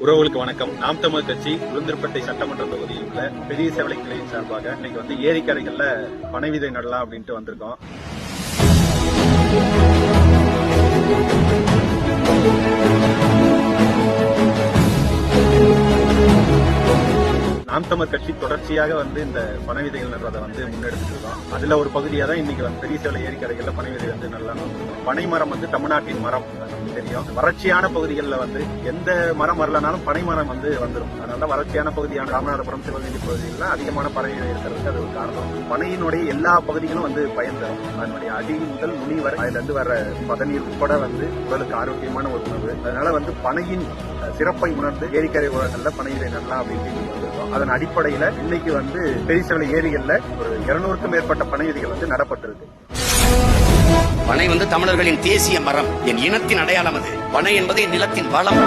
உறவுகளுக்கு வணக்கம். நாம் தமிழர் கட்சி உளுந்தூர்பேட்டை சட்டமன்ற தொகுதியில் உள்ள பெரிய சேவலை கிளையின் சார்பாக இன்னைக்கு ஏரிக்கரைகள்ல பனை விதை நடலாம் அப்படின்ட்டு வந்திருக்கோம். நாம் தமிழர் கட்சி தொடர்ச்சியாக இந்த பனை விதைகள் நடுறதை முன்னெடுத்துட்டு இருக்கோம். அதுல ஒரு பகுதியா தான் இன்னைக்கு பெரிய சேவலை ஏரிக்கரைகள்ல பனை விதை நடலாம். பனை மரம் தமிழ்நாட்டின் மரம் தெரியும். வறட்சியான பகுதிகளில் எந்த மரம் வரலனாலும் பனை மரம் வந்துடும். அதனால வறட்சியான பகுதியான ராமநாதபுரம், சிவகங்கை பகுதிகளில் அதிகமான பனை இருக்கிறதுக்கு அது ஒரு காரணம். பனையினுடைய எல்லா பகுதிகளும் பயன் தரும். அதனுடைய அடி முதல் நுனி வரை அதுல இருந்து வர பதநீர் உட்பட உடலுக்கு ஆரோக்கியமான ஒரு உணவு. அதனால பனையின் சிறப்பை உணர்ந்து ஏரிக்கரை உரங்கள்ல பனை விதை நடலாம் அப்படின்னு வந்திருக்கோம். அதன் அடிப்படையில இன்னைக்கு பெரிய சேவலை ஏரிகள்ல ஒரு 200க்கும் மேற்பட்ட பனை விதைகள் நடப்பட்டிருக்கு. பனை தமிழர்களின் தேசிய மரம், என் இனத்தின் அடையாளம். அது பனை என்பது என் நிலத்தின் வளம்.